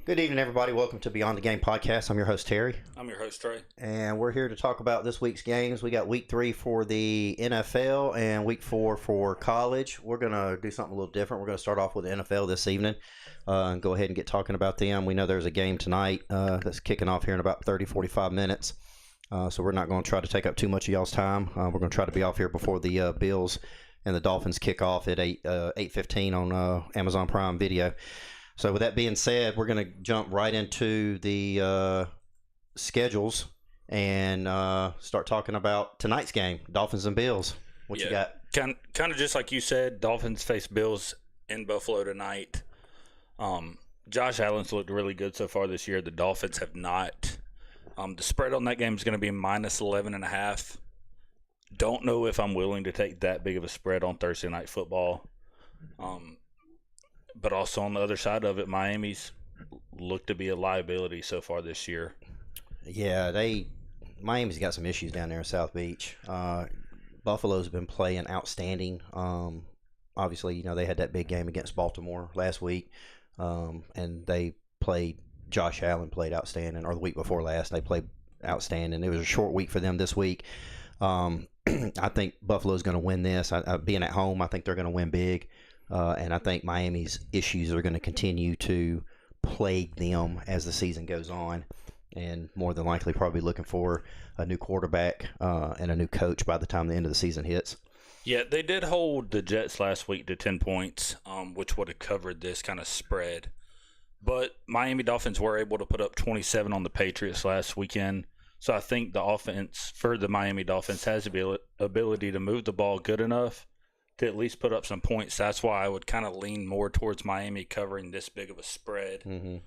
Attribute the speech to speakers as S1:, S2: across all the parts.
S1: Good evening, everybody. Welcome to Beyond the Game podcast. I'm your host, Terry.
S2: I'm your host, Trey.
S1: And we're here to talk about this week's games. We got week 3 for the NFL and week 4 for college. We're going to do something a little different. We're going to start off with the NFL this evening and go ahead and get talking about them. We know there's a game tonight that's kicking off here in about 30, 45 minutes. So we're not going to try to take up too much of y'all's time. We're going to try to be off here before the Bills and the Dolphins kick off at 8:15 on Amazon Prime Video. So with that being said, we're going to jump right into the schedules and start talking about tonight's game, Dolphins and Bills. What you got?
S2: Kind of just like you said, Dolphins face Bills in Buffalo tonight. Josh Allen's looked really good so far this year. The Dolphins have not. The spread on that game is going to be minus 11.5. Don't know if I'm willing to take that big of a spread on Thursday Night Football. But also on the other side of it, Miami's looked to be a liability so far this year.
S1: Yeah, Miami's got some issues down there in South Beach. Buffalo's been playing outstanding. Obviously, they had that big game against Baltimore last week, and Josh Allen played outstanding, or the week before last, they played outstanding. It was a short week for them this week. I think Buffalo's going to win this. Being at home, I think they're going to win big. And I think Miami's issues are going to continue to plague them as the season goes on, and more than likely probably looking for a new quarterback and a new coach by the time the end of the season hits.
S2: Yeah, they did hold the Jets last week to 10 points, which would have covered this kind of spread. But Miami Dolphins were able to put up 27 on the Patriots last weekend. So I think the offense for the Miami Dolphins has the ability to move the ball good enough to at least put up some points. That's why I would kind of lean more towards Miami covering this big of a spread.
S1: Mm-hmm.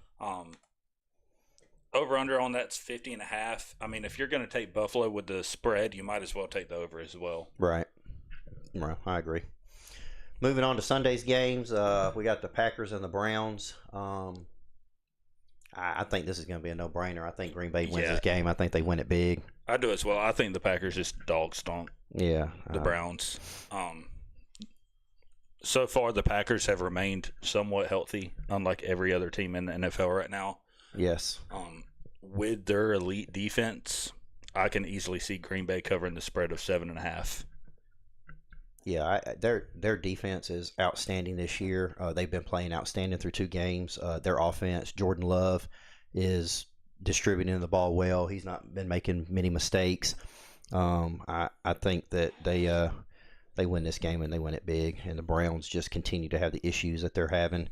S2: Over-under on that's 50.5. I mean, if you're going to take Buffalo with the spread, you might as well take the over as well.
S1: Right. I agree. Moving on to Sunday's games, we got the Packers and the Browns. I think this is going to be a no-brainer. I think Green Bay wins this game. I think they win it big.
S2: I do as well. I think the Packers just dog stomp the Browns. So far, the Packers have remained somewhat healthy, unlike every other team in the NFL right now.
S1: Yes.
S2: With their elite defense, I can easily see Green Bay covering the spread of 7.5.
S1: Yeah, their defense is outstanding this year. They've been playing outstanding through 2 games. Their offense, Jordan Love, is distributing the ball well. He's not been making many mistakes. I think that they win this game and they win it big. And the Browns just continue to have the issues that they're having.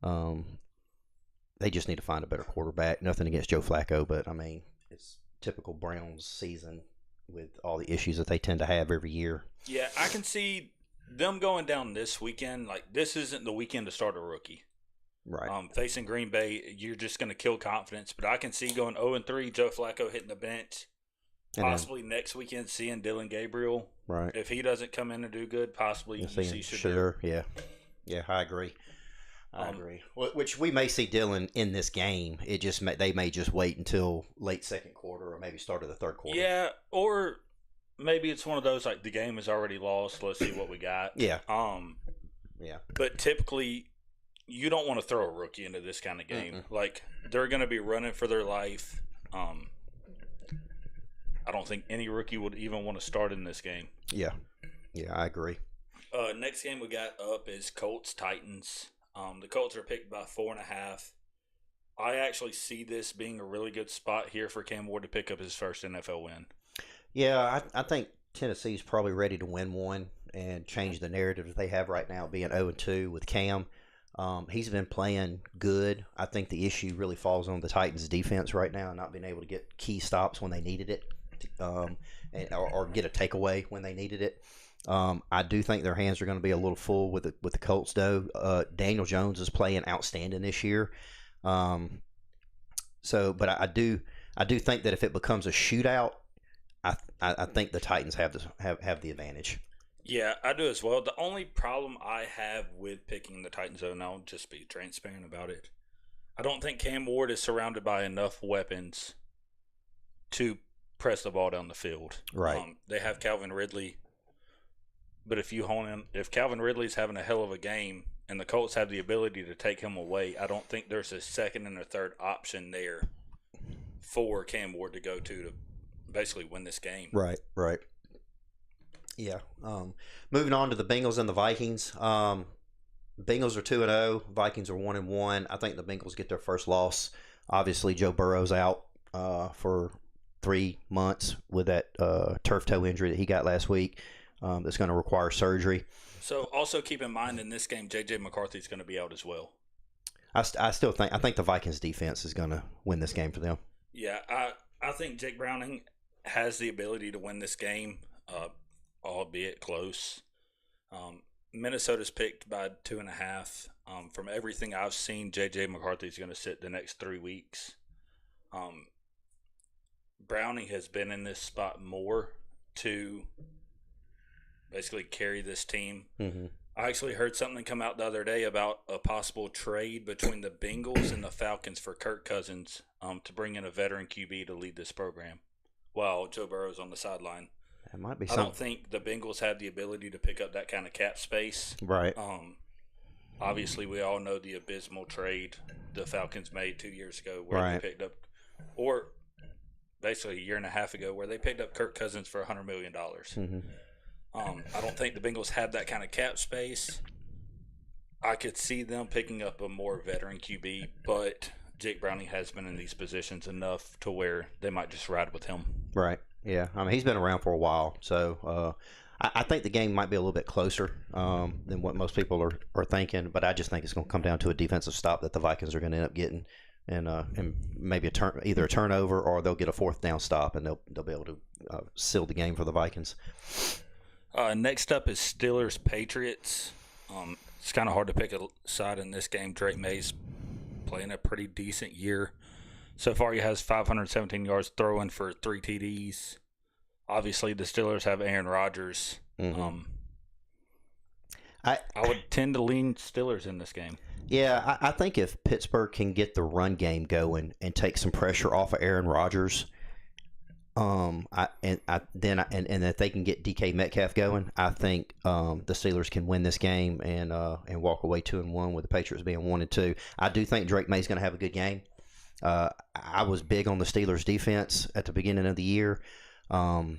S1: They just need to find a better quarterback. Nothing against Joe Flacco, but I mean, it's typical Browns season with all the issues that they tend to have every year.
S2: Yeah, I can see them going down this weekend. Like, this isn't the weekend to start a rookie.
S1: Right.
S2: Facing Green Bay, you're just going to kill confidence. But I can see going 0-3, Joe Flacco hitting the bench. Possibly next weekend seeing Dylan Gabriel.
S1: Right.
S2: If he doesn't come in and do good, possibly you see
S1: Shedeur. Yeah, I agree. I agree. Which we may see Dylan in this game. They may just wait until late second quarter or maybe start of the third quarter.
S2: Yeah, or maybe it's one of those like the game is already lost. Let's see what we got.
S1: Yeah.
S2: Yeah. But typically, you don't want to throw a rookie into this kind of game. Like, they're going to be running for their life. I don't think any rookie would even want to start in this game.
S1: Yeah, I agree.
S2: Next game we got up is Colts-Titans. The Colts are picked by 4.5. I actually see this being a really good spot here for Cam Ward to pick up his first NFL win.
S1: Yeah, I think Tennessee's probably ready to win one and change the narrative that they have right now, being 0-2 with Cam. He's been playing good. I think the issue really falls on the Titans' defense right now, not being able to get key stops when they needed it, or get a takeaway when they needed it. I do think their hands are going to be a little full with the Colts, though. Daniel Jones is playing outstanding this year. But I do think that if it becomes a shootout, I think the Titans have the advantage.
S2: Yeah, I do as well. The only problem I have with picking the Titans, though, and I'll just be transparent about it, I don't think Cam Ward is surrounded by enough weapons to press the ball down the field.
S1: Right.
S2: They have Calvin Ridley, but if Calvin Ridley's having a hell of a game, and the Colts have the ability to take him away, I don't think there's a second and a third option there for Cam Ward to go to basically win this game.
S1: Right. Yeah. Moving on to the Bengals and the Vikings. Bengals are 2-0. Vikings are 1-1. I think the Bengals get their first loss. Obviously, Joe Burrow's out for 3 months with that turf toe injury that he got last week. That's going to require surgery.
S2: So also keep in mind in this game, J.J. McCarthy is going to be out as well.
S1: I think the Vikings defense is going to win this game for them.
S2: Yeah, I think Jake Browning has the ability to win this game, albeit close. Minnesota's picked by 2.5. From everything I've seen, J.J. McCarthy is going to sit the next 3 weeks. Browning has been in this spot more to basically carry this team.
S1: Mm-hmm.
S2: I actually heard something come out the other day about a possible trade between the Bengals and the Falcons for Kirk Cousins to bring in a veteran QB to lead this program while Joe Burrow's on the sideline.
S1: That might be
S2: I don't think the Bengals have the ability to pick up that kind of cap space.
S1: Right.
S2: Obviously, we all know the abysmal trade the Falcons made 2 years ago where
S1: Right.
S2: they picked up, or basically a year and a half ago, where they picked up Kirk Cousins for $100 million.
S1: Mm-hmm.
S2: I don't think the Bengals have that kind of cap space. I could see them picking up a more veteran QB, but Jake Browning has been in these positions enough to where they might just ride with him.
S1: Right. Yeah. I mean, he's been around for a while, so I think the game might be a little bit closer than what most people are thinking. But I just think it's going to come down to a defensive stop that the Vikings are going to end up getting, and maybe either a turnover or they'll get a 4th down stop, and they'll be able to seal the game for the Vikings.
S2: Next up is Steelers-Patriots. It's kind of hard to pick a side in this game. Drake May's playing a pretty decent year. So far, he has 517 yards throwing for 3 TDs. Obviously, the Steelers have Aaron Rodgers.
S1: Mm-hmm.
S2: I would tend to lean Steelers in this game.
S1: Yeah, I think if Pittsburgh can get the run game going and take some pressure off of Aaron Rodgers, and if they can get DK Metcalf going, I think the Steelers can win this game and walk away 2-1 with the Patriots being 1-2. I do think Drake May's going to have a good game. I was big on the Steelers defense at the beginning of the year. I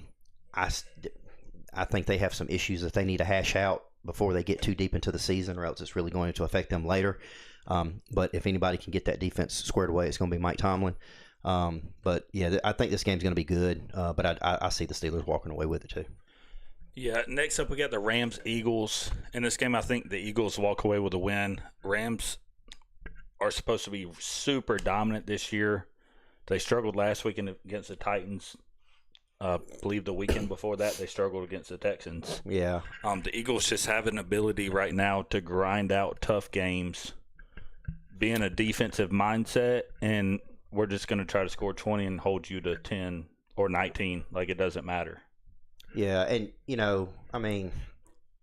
S1: think they have some issues that they need to hash out before they get too deep into the season, or else it's really going to affect them later. But if anybody can get that defense squared away, it's going to be Mike Tomlin. But yeah, I think this game's going to be good. But I see the Steelers walking away with it too.
S2: Yeah. Next up, we got the Rams-Eagles. In this game, I think the Eagles walk away with a win. Rams are supposed to be super dominant this year. They struggled last weekend against the Titans. I believe the weekend before that they struggled against the Texans.
S1: Yeah.
S2: The Eagles just have an ability right now to grind out tough games, be in a defensive mindset, and we're just going to try to score 20 and hold you to 10 or 19. Like, it doesn't matter.
S1: Yeah, and, I mean,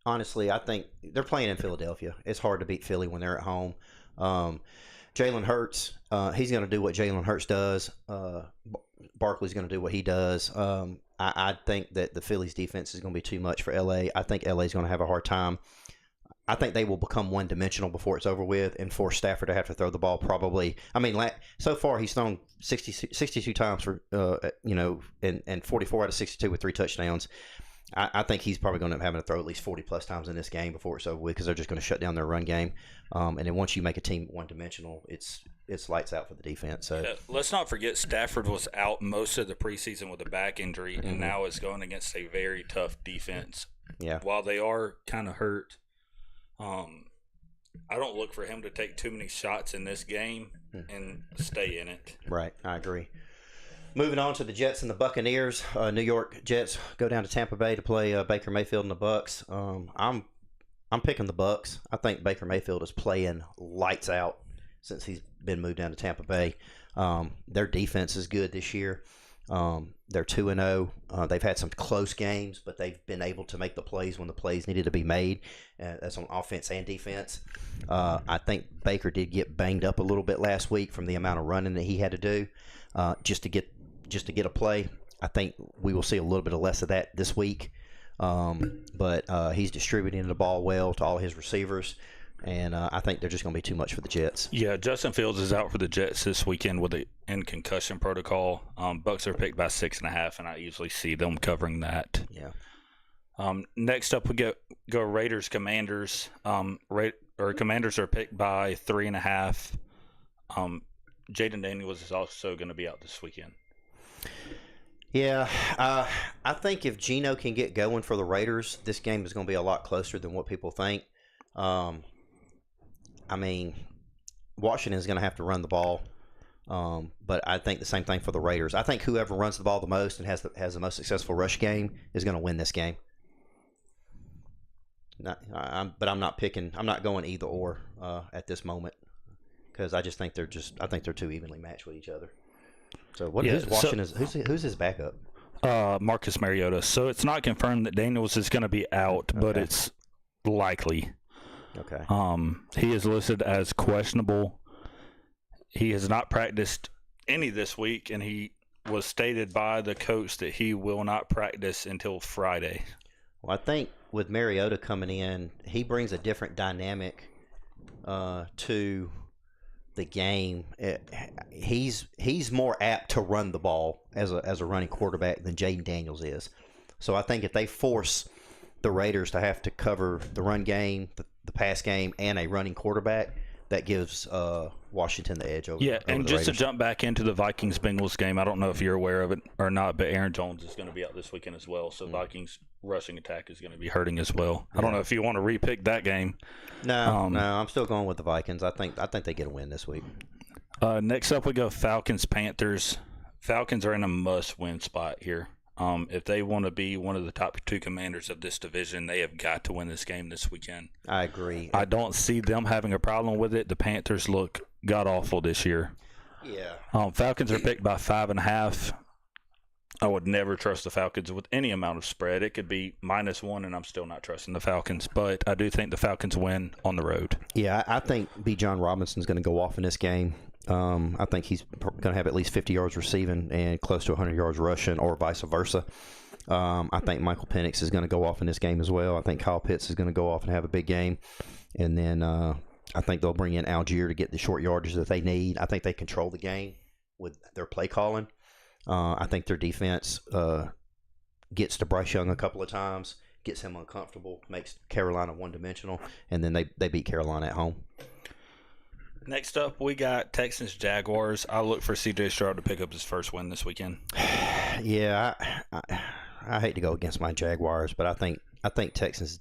S1: honestly, I think they're playing in Philadelphia. It's hard to beat Philly when they're at home. Jalen Hurts, he's going to do what Jalen Hurts does. Barkley's going to do what he does. I think that the Phillies defense is going to be too much for LA. I think LA is going to have a hard time. I think they will become one-dimensional before it's over with and force Stafford to have to throw the ball probably. I mean, so far he's thrown 62 times for, and 44 out of 62 with 3 touchdowns. I think he's probably going to have to throw at least 40-plus times in this game before it's over with, because they're just going to shut down their run game. And then once you make a team one-dimensional, it's lights out for the defense. So
S2: let's not forget Stafford was out most of the preseason with a back injury, and now is going against a very tough defense.
S1: Yeah.
S2: While they are kind of hurt, I don't look for him to take too many shots in this game and stay in it.
S1: Right, I agree. Moving on to the Jets and the Buccaneers. New York Jets go down to Tampa Bay to play Baker Mayfield and the Bucks. I'm picking the Bucks. I think Baker Mayfield is playing lights out since he's been moved down to Tampa Bay. Their defense is good this year. They're 2-0. They've had some close games, but they've been able to make the plays when the plays needed to be made. That's on offense and defense. I think Baker did get banged up a little bit last week from the amount of running that he had to do just to get a play. I think we will see a little bit of less of that this week. But he's distributing the ball well to all his receivers. and I think they're just going to be too much for the Jets.
S2: Yeah, Justin Fields is out for the Jets this weekend in concussion protocol. Bucks are picked by 6.5, and I usually see them covering that.
S1: Yeah.
S2: Next up, we go Raiders Commanders. Commanders are picked by 3.5. Jaden Daniels is also going to be out this weekend.
S1: Yeah, I think if Geno can get going for the Raiders, this game is going to be a lot closer than what people think. I mean, Washington is going to have to run the ball, but I think the same thing for the Raiders. I think whoever runs the ball the most and has the most successful rush game is going to win this game. But I'm not picking. I'm not going either or at this moment because I just think they're too evenly matched with each other. So who's Washington? Who's his backup?
S2: Marcus Mariota. So it's not confirmed that Daniels is going to be out, but it's likely.
S1: Okay.
S2: He is listed as questionable. He has not practiced any this week, and he was stated by the coach that he will not practice until Friday.
S1: Well, I think with Mariota coming in, he brings a different dynamic to the game. He's more apt to run the ball as a running quarterback than Jaden Daniels is. So I think if they force the Raiders to have to cover the run game, the pass game, and a running quarterback, that gives Washington the edge over.
S2: Yeah,
S1: over
S2: and
S1: the
S2: just
S1: Raiders.
S2: to jump back into the Vikings-Bengals game, I don't know if you're aware of it or not, but Aaron Jones is going to be out this weekend as well. So Vikings rushing attack is going to be hurting as well. I don't know if you want to repick that game.
S1: No, I'm still going with the Vikings. I think they get a win this week.
S2: Next up, we go Falcons-Panthers. Falcons are in a must-win spot here. If they want to be one of the top two commanders of this division, they have got to win this game this weekend.
S1: I agree.
S2: I don't see them having a problem with it. The Panthers look god-awful this year.
S1: Yeah.
S2: Falcons are picked by 5.5. I would never trust the Falcons with any amount of spread. It could be -1, and I'm still not trusting the Falcons. But I do think the Falcons win on the road.
S1: Yeah, I think B. John Robinson's going to go off in this game. I think he's going to have at least 50 yards receiving and close to 100 yards rushing, or vice versa. I think Michael Penix is going to go off in this game as well. I think Kyle Pitts is going to go off and have a big game. And then I think they'll bring in Algier to get the short yardage that they need. I think they control the game with their play calling. I think their defense gets to Bryce Young a couple of times, gets him uncomfortable, makes Carolina one-dimensional, and then they beat Carolina at home.
S2: Next up, we got Texans-Jaguars. I look for C.J. Stroud to pick up his first win this weekend.
S1: Yeah, I hate to go against my Jaguars, but I think Texans.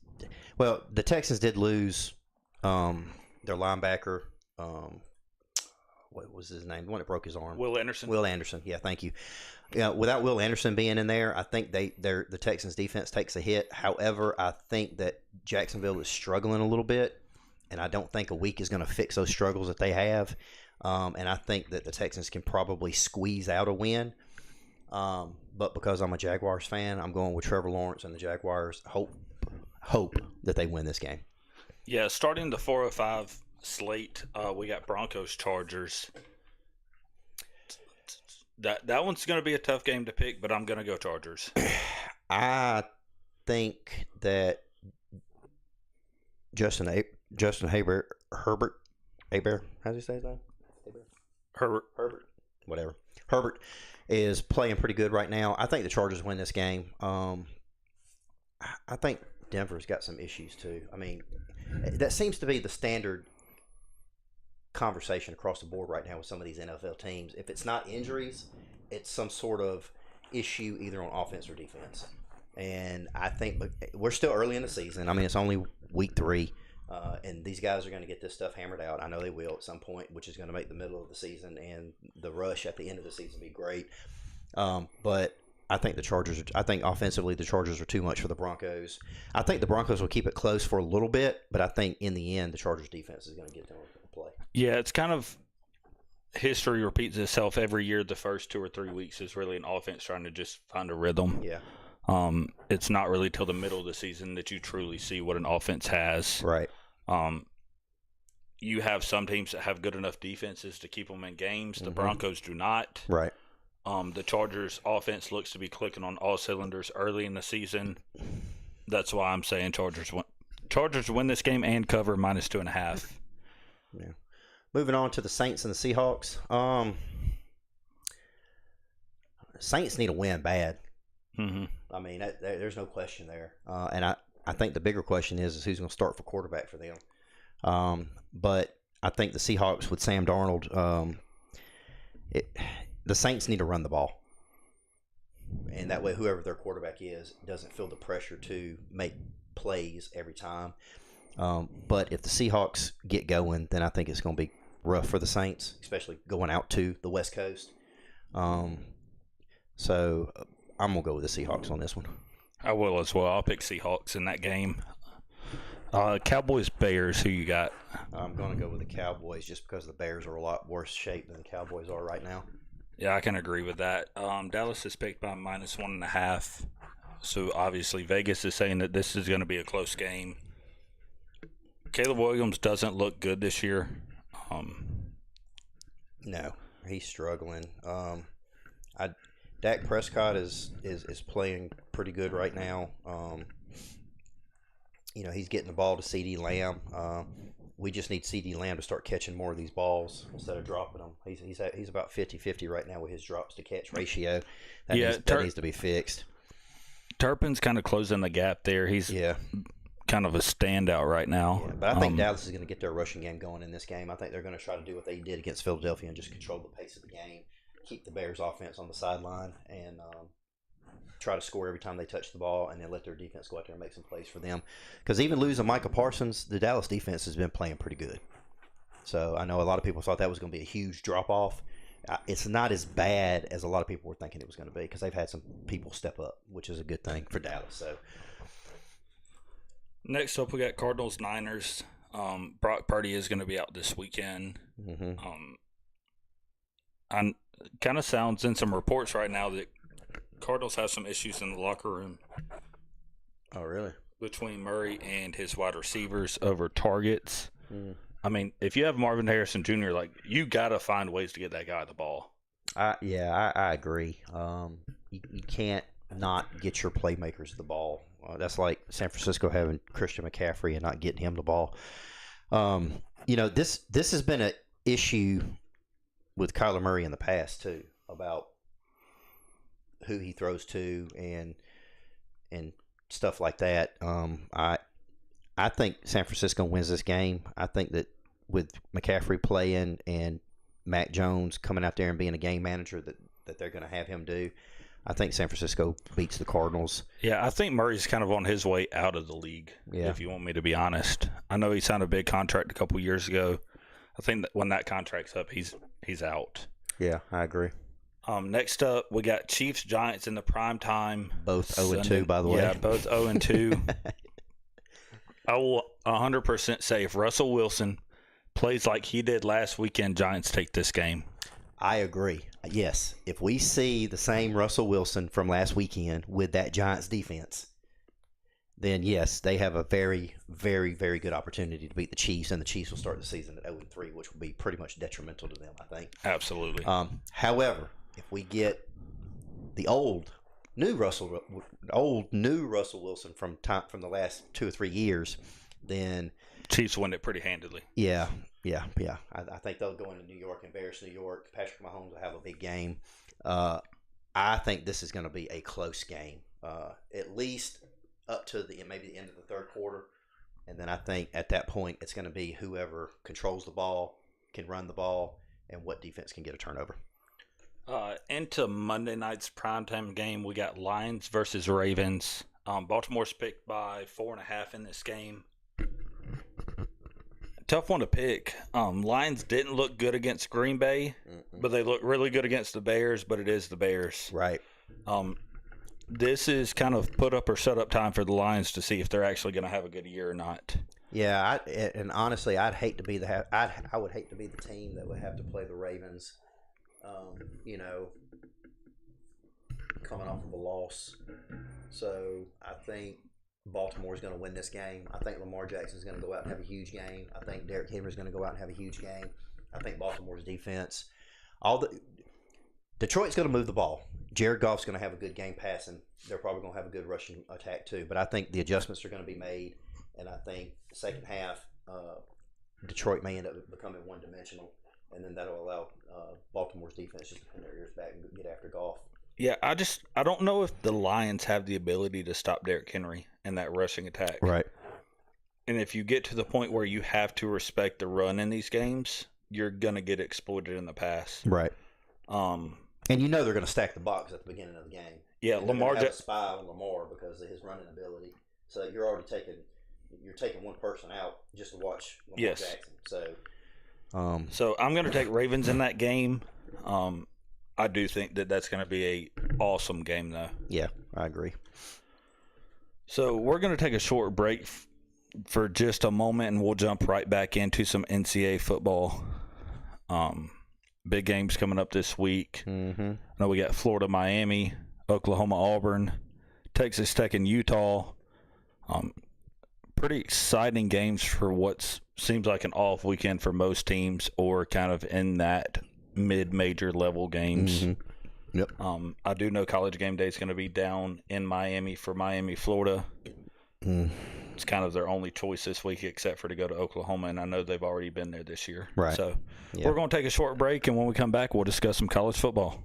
S1: Well, the Texans did lose their linebacker. What was his name? The one that broke his arm.
S2: Will Anderson.
S1: Will Anderson. Yeah, thank you. Yeah, without Will Anderson being in there, I think the Texans defense takes a hit. However, I think that Jacksonville is struggling a little bit. And I don't think a week is going to fix those struggles that they have. And I think that the Texans can probably squeeze out a win. But because I'm a Jaguars fan, I'm going with Trevor Lawrence and the Jaguars. Hope that they win this game.
S2: Yeah, starting the 4:05 slate, we got Broncos-Chargers. That one's going to be a tough game to pick, but I'm going to go Chargers.
S1: I think that Justin Herbert, how's he say his name? Herbert, whatever. Herbert is playing pretty good right now. I think the Chargers win this game. I think Denver's got some issues too. I mean, that seems to be the standard conversation across the board right now with some of these NFL teams. If it's not injuries, it's some sort of issue either on offense or defense. And I think we're still early in the season. I mean, it's only week 3. And these guys are going to get this stuff hammered out. I know they will at some point, which is going to make the middle of the season and the rush at the end of the season be great. But I think offensively the Chargers are too much for the Broncos. I think the Broncos will keep it close for a little bit, but I think in the end the Chargers defense is going to get them to play.
S2: Yeah, it's kind of history repeats itself every year. The first 2 or 3 weeks is really an offense trying to just find a rhythm.
S1: Yeah.
S2: It's not really till the middle of the season that you truly see what an offense has.
S1: Right.
S2: You have some teams that have good enough defenses to keep them in games. The Broncos do not.
S1: Right.
S2: The Chargers offense looks to be clicking on all cylinders early in the season. That's why I'm saying Chargers Chargers win this game and cover -2.5.
S1: Yeah. Moving on to the Saints and the Seahawks. Saints need a win bad.
S2: Mm-hmm.
S1: I mean, there's no question there. And I think the bigger question is who's going to start for quarterback for them. But I think the Seahawks with Sam Darnold, the Saints need to run the ball. And that way, whoever their quarterback is doesn't feel the pressure to make plays every time. But if the Seahawks get going, then I think it's going to be rough for the Saints, especially going out to the West Coast. So I'm going to go with the Seahawks on this one.
S2: I will as well. I'll pick Seahawks in that game. Cowboys-Bears, who you got?
S1: I'm going to go with the Cowboys just because the Bears are a lot worse shape than the Cowboys are right now.
S2: Yeah, I can agree with that. Dallas is picked by -1.5. So obviously Vegas is saying that this is going to be a close game. Caleb Williams doesn't look good this year.
S1: No, he's struggling. Dak Prescott is playing pretty good right now. He's getting the ball to CeeDee Lamb. We just need CeeDee Lamb to start catching more of these balls instead of dropping them. He's about 50-50 right now with his drops to catch ratio. That needs to be fixed.
S2: Turpin's kind of closing the gap there. He's kind of a standout right now.
S1: Yeah, but I think Dallas is going to get their rushing game going in this game. I think they're going to try to do what they did against Philadelphia and just control the pace of the game, keep the Bears offense on the sideline, and try to score every time they touch the ball, and then let their defense go out there and make some plays for them. Because even losing Micah Parsons, the Dallas defense has been playing pretty good. So I know a lot of people thought that was going to be a huge drop-off. It's not as bad as a lot of people were thinking it was going to be because they've had some people step up, which is a good thing for Dallas. So
S2: next up, we got Cardinals-Niners. Brock Purdy is going to be out this weekend.
S1: Mm-hmm.
S2: I kind of sounds in some reports right now that Cardinals have some issues in the locker room.
S1: Oh, really?
S2: Between Murray and his wide receivers over targets.
S1: Mm.
S2: I mean, if you have Marvin Harrison Jr., you got to find ways to get that guy the ball.
S1: I agree. You can't not get your playmakers the ball. That's like San Francisco having Christian McCaffrey and not getting him the ball. This has been an issue with Kyler Murray in the past too, about who he throws to and stuff like that. I think San Francisco wins this game. I think that with McCaffrey playing and Mac Jones coming out there and being a game manager that they're going to have him do, I think San Francisco beats the Cardinals.
S2: Yeah, I think Murray's kind of on his way out of the league, if you want me to be honest. I know he signed a big contract a couple years ago. I think that when that contract's up, he's out.
S1: Yeah, I agree.
S2: Next up, we got Chiefs-Giants in the prime time.
S1: Both 0-2, by the way.
S2: Yeah, both 0-2. I will 100% say if Russell Wilson plays like he did last weekend, Giants take this game.
S1: I agree. Yes, if we see the same Russell Wilson from last weekend with that Giants defense, then yes, they have a very, very, very good opportunity to beat the Chiefs, and the Chiefs will start the season at 0-3, which will be pretty much detrimental to them, I think.
S2: Absolutely.
S1: However, if we get the new Russell Wilson from the last 2 or 3 years, then
S2: Chiefs win it pretty handily.
S1: Yeah. I think they'll go into New York, embarrass New York. Patrick Mahomes will have a big game. I think this is going to be a close game, at least up to maybe the end of the third quarter, and then I think at that point it's going to be whoever controls the ball, can run the ball, and what defense can get a turnover.
S2: Into Monday night's primetime game, we got Lions versus Ravens. Baltimore's picked by 4.5 in this game. Tough one to pick. Lions didn't look good against Green Bay, but they look really good against the Bears, but it is the Bears.
S1: Right.
S2: This is kind of put up or shut up time for the Lions to see if they're actually going to have a good year or not.
S1: Yeah, and honestly, I would hate to be the team that would have to play the Ravens. Coming off of a loss. So I think Baltimore is going to win this game. I think Lamar Jackson is going to go out and have a huge game. I think Derrick Henry is going to go out and have a huge game. I think Baltimore's defense, Detroit's going to move the ball. Jared Goff's going to have a good game passing. They're probably going to have a good rushing attack too. But I think the adjustments are going to be made, and I think the second half, Detroit may end up becoming one-dimensional, and then that'll allow Baltimore's defense just to pin their ears back and get after Goff.
S2: Yeah, I don't know if the Lions have the ability to stop Derrick Henry in that rushing attack.
S1: Right.
S2: And if you get to the point where you have to respect the run in these games, you're gonna get exploited in the pass.
S1: Right. And you know they're going to stack the box at the beginning of the game.
S2: Yeah,
S1: and
S2: Lamar
S1: have a spy on Lamar because of his running ability. So you're already taking one person out just to watch Lamar Jackson.
S2: So I'm going to take Ravens in that game. I do think that's going to be a awesome game, though.
S1: Yeah, I agree.
S2: So we're going to take a short break for just a moment, and we'll jump right back into some NCAA football. Big games coming up this week.
S1: Mm-hmm.
S2: I know we got Florida, Miami, Oklahoma, Auburn, Texas Tech, and Utah. Pretty exciting games for what seems like an off weekend for most teams, or kind of in that mid-major level games.
S1: Mm-hmm. Yep.
S2: I do know College Game Day is going to be down in Miami for Miami, Florida. It's kind of their only choice this week, except for to go to Oklahoma, and I know they've already been there this year.
S1: Right.
S2: So we're going to take a short break, and when we come back, we'll discuss some college football.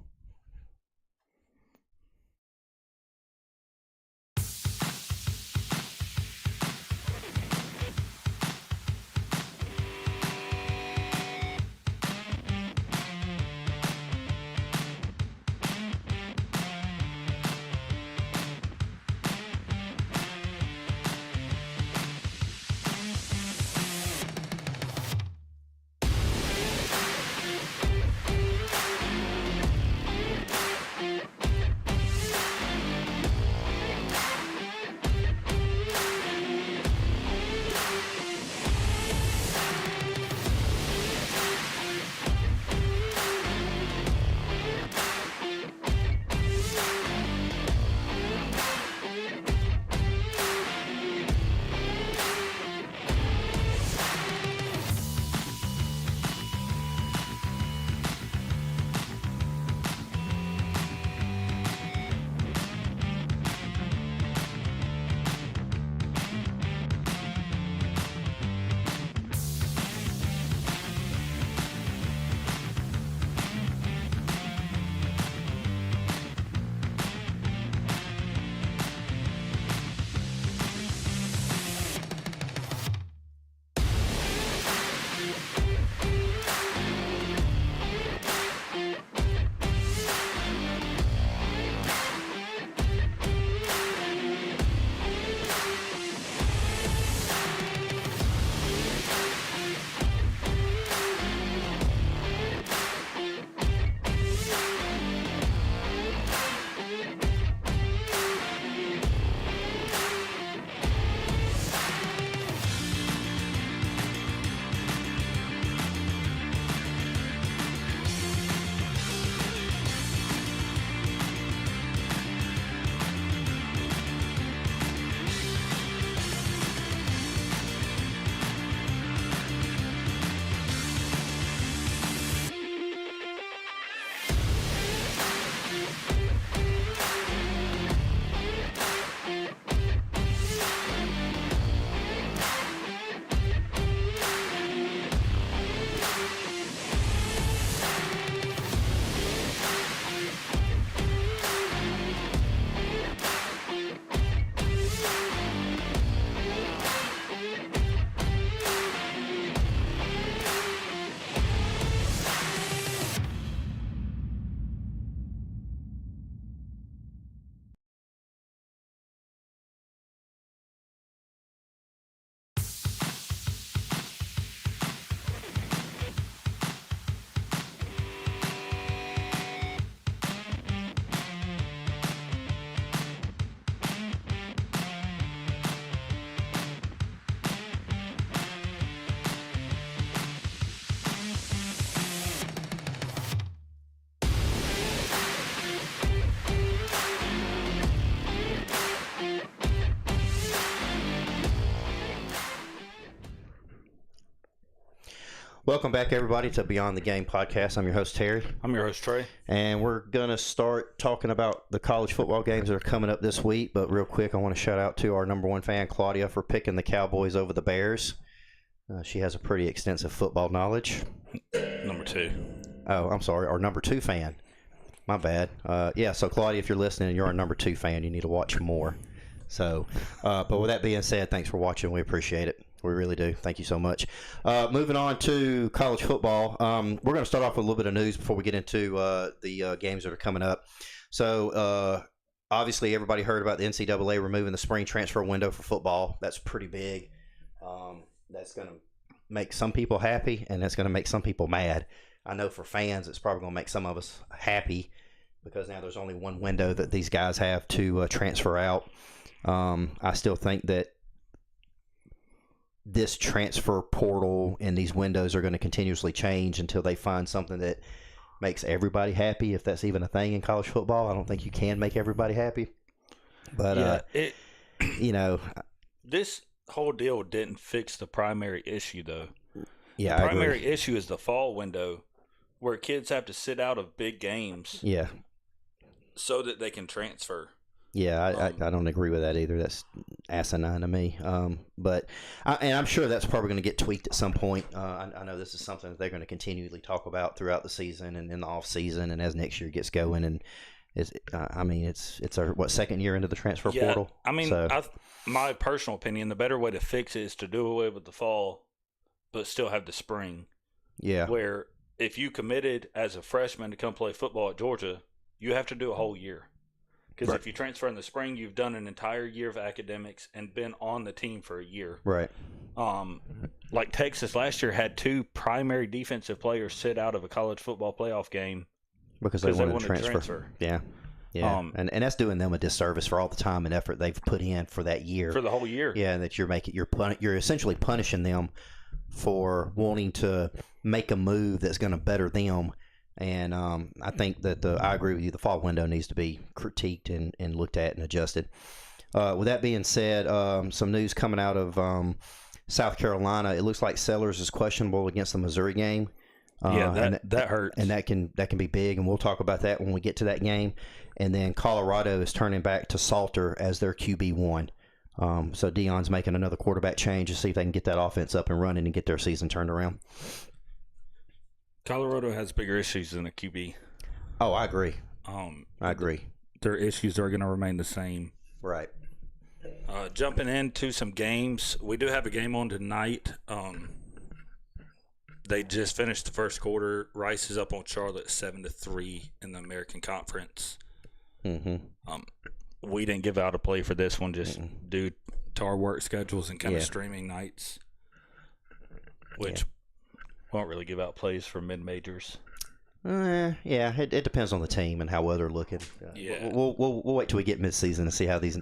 S1: Welcome back, everybody, to Beyond the Game podcast. I'm your host, Terry.
S2: I'm your host, Trey.
S1: And we're going to start talking about the college football games that are coming up this week. But real quick, I want to shout out to our number one fan, Claudia, for picking the Cowboys over the Bears. She has a pretty extensive football knowledge.
S2: Number two.
S1: Oh, I'm sorry. Our number two fan. My bad. So Claudia, if you're listening and you're our number two fan, you need to watch more. So, but with that being said, thanks for watching. We appreciate it. We really do. Thank you so much. Moving on to college football. We're going to start off with a little bit of news before we get into the games that are coming up. So, obviously, everybody heard about the NCAA removing the spring transfer window for football. That's pretty big. That's going to make some people happy, and that's going to make some people mad. I know for fans, it's probably going to make some of us happy because now there's only one window that these guys have to transfer out. I still think that this transfer portal and these windows are going to continuously change until they find something that makes everybody happy. If that's even a thing in college football, I don't think you can make everybody happy. But
S2: this whole deal didn't fix the primary issue, though.
S1: Yeah,
S2: the primary issue is the fall window, where kids have to sit out of big games.
S1: Yeah,
S2: so that they can transfer.
S1: Yeah, I don't agree with that either. That's asinine to me. But I'm sure that's probably going to get tweaked at some point. I know this is something that they're going to continually talk about throughout the season and in the off season and as next year gets going. And it's our second year into the transfer portal.
S2: I mean, my personal opinion, the better way to fix it is to do away with the fall, but still have the spring.
S1: Yeah.
S2: Where if you committed as a freshman to come play football at Georgia, you have to do a whole year. Because if you transfer in the spring, you've done an entire year of academics and been on the team for a year.
S1: Right.
S2: Like Texas last year had two primary defensive players sit out of a college football playoff game
S1: because they wanted to transfer. Yeah. Yeah. And that's doing them a disservice for all the time and effort they've put in for that year.
S2: For the whole year.
S1: Yeah, and that you're essentially punishing them for wanting to make a move that's going to better them. And I think that I agree with you. The fall window needs to be critiqued and looked at and adjusted. With that being said, some news coming out of South Carolina. It looks like Sellers is questionable against the Missouri game.
S2: That hurts. And
S1: that can be big, and we'll talk about that when we get to that game. And then Colorado is turning back to Salter as their QB1. So Deion's making another quarterback change to see if they can get that offense up and running and get their season turned around.
S2: Colorado has bigger issues than a QB.
S1: Oh, I agree. I agree.
S2: Their issues are going to remain the same.
S1: Right.
S2: Jumping into some games, we do have a game on tonight. They just finished the first quarter. Rice is up on Charlotte 7-3 in the American Conference.
S1: Mm-hmm.
S2: We didn't give out a play for this one just due to our work schedules and kind of streaming nights, which won't really give out plays for mid-majors.
S1: It depends on the team and how well they're looking. We'll wait till we get mid-season to see how these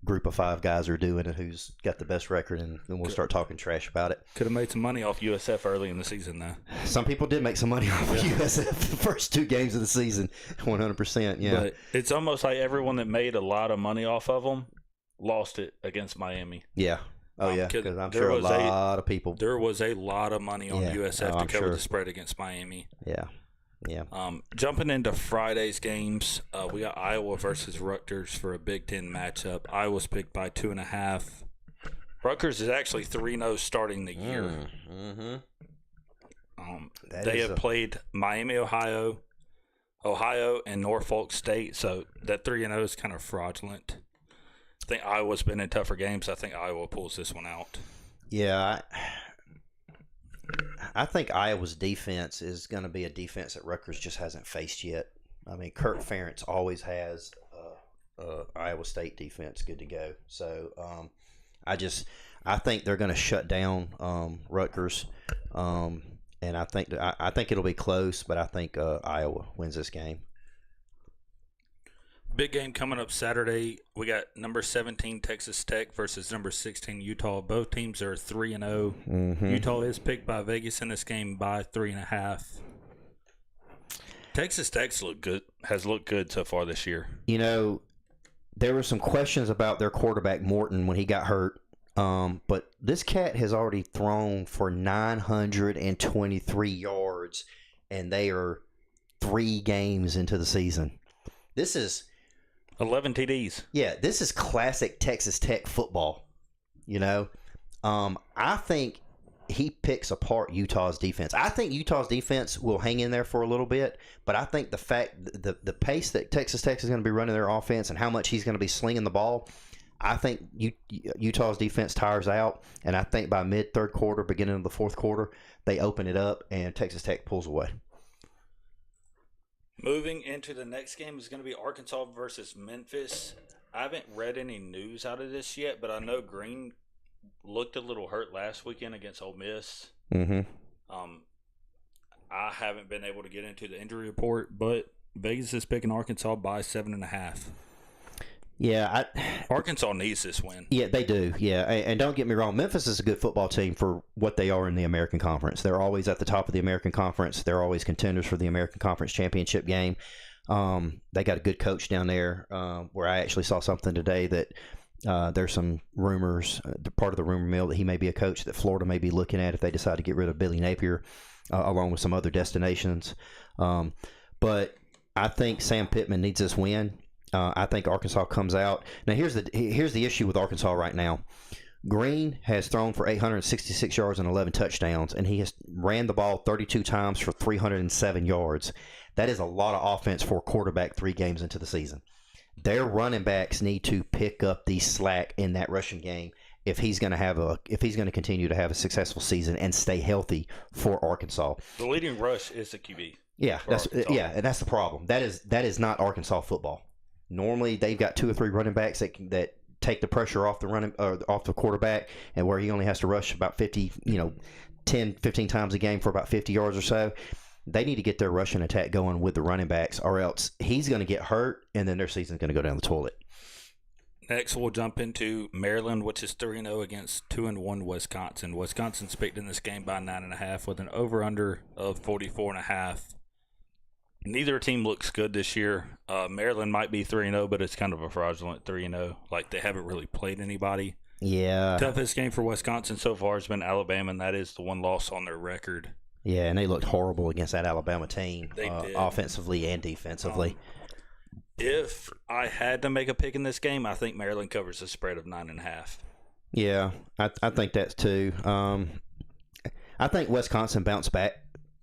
S1: group of five guys are doing and who's got the best record, and then we'll start talking trash about it.
S2: Could have made some money off USF early in the season, though.
S1: Some people did make some money off of USF the first two games of the season, 100%. Yeah,
S2: but it's almost like everyone that made a lot of money off of them lost it against Miami.
S1: Yeah. Oh, yeah, because I'm sure a lot of people.
S2: There was a lot of money on USF to cover the spread against Miami.
S1: Yeah.
S2: Jumping into Friday's games, we got Iowa versus Rutgers for a Big Ten matchup. Iowa's picked by 2.5. Rutgers is actually 3-0 starting the year. They have played Miami, Ohio, and Norfolk State, so that 3-0 is kind of fraudulent. I think Iowa's been in tougher games. I think Iowa pulls this one out.
S1: Yeah, I think Iowa's defense is going to be a defense that Rutgers just hasn't faced yet. I mean, Kirk Ferentz always has Iowa State defense good to go. So I think they're going to shut down Rutgers, and I think it'll be close, but I think Iowa wins this game.
S2: Big game coming up Saturday. We got number 17 Texas Tech versus number 16 Utah. Both teams are 3-0.
S1: Mm-hmm.
S2: Utah is picked by Vegas in this game by 3.5. Texas Tech's has looked good so far this year.
S1: You know, there were some questions about their quarterback Morton when he got hurt But this cat has already thrown for 923 yards, and they are 3 games into the season. This is
S2: 11 TDs.
S1: Yeah, this is classic Texas Tech football. You know, I think he picks apart Utah's defense. I think Utah's defense will hang in there for a little bit, but I think the pace that Texas Tech is going to be running their offense and how much he's going to be slinging the ball, I think Utah's defense tires out, and I think by mid-third quarter, beginning of the fourth quarter, they open it up and Texas Tech pulls away.
S2: Moving into the next game is going to be Arkansas versus Memphis. I haven't read any news out of this yet, but I know Green looked a little hurt last weekend against Ole Miss.
S1: Mm-hmm.
S2: I haven't been able to get into the injury report, but Vegas is picking Arkansas by 7.5.
S1: Yeah,
S2: Arkansas needs this win.
S1: Yeah, they do. Yeah, and don't get me wrong, Memphis is a good football team for what they are in the American Conference. They're always at the top of the American Conference. They're always contenders for the American Conference championship game. They got a good coach down there. Where I actually saw something today that there's some rumors, part of the rumor mill, that he may be a coach that Florida may be looking at if they decide to get rid of Billy Napier, along with some other destinations. But I think Sam Pittman needs this win. I think Arkansas comes out. Now, here's the issue with Arkansas right now. Green has thrown for 866 yards and 11 touchdowns, and he has ran the ball 32 times for 307 yards. That is a lot of offense for a quarterback 3 games into the season. Their running backs need to pick up the slack in that rushing game if he's going to continue to have a successful season and stay healthy for Arkansas.
S2: The leading rush is the QB.
S1: Yeah, and that's the problem. That is not Arkansas football. Normally, they've got 2 or 3 running backs that take the pressure off the quarterback, and where he only has to rush about 10, 15 times a game for about 50 yards or so. They need to get their rushing attack going with the running backs, or else he's going to get hurt, and then their season's going to go down the toilet.
S2: Next, we'll jump into Maryland, which is 3-0 against 2-1 Wisconsin. Wisconsin's picked in this game by 9.5 with an over/under of 44.5. Neither team looks good this year. Maryland might be 3-0, but it's kind of a fraudulent 3-0. Like, they haven't really played anybody.
S1: Yeah.
S2: Toughest game for Wisconsin so far has been Alabama, and that is the one loss on their record.
S1: Yeah, and they looked horrible against that Alabama team,
S2: They did.
S1: offensively and defensively.
S2: If I had to make a pick in this game, I think Maryland covers the spread of 9.5.
S1: Yeah, I think that's too. I think Wisconsin bounced back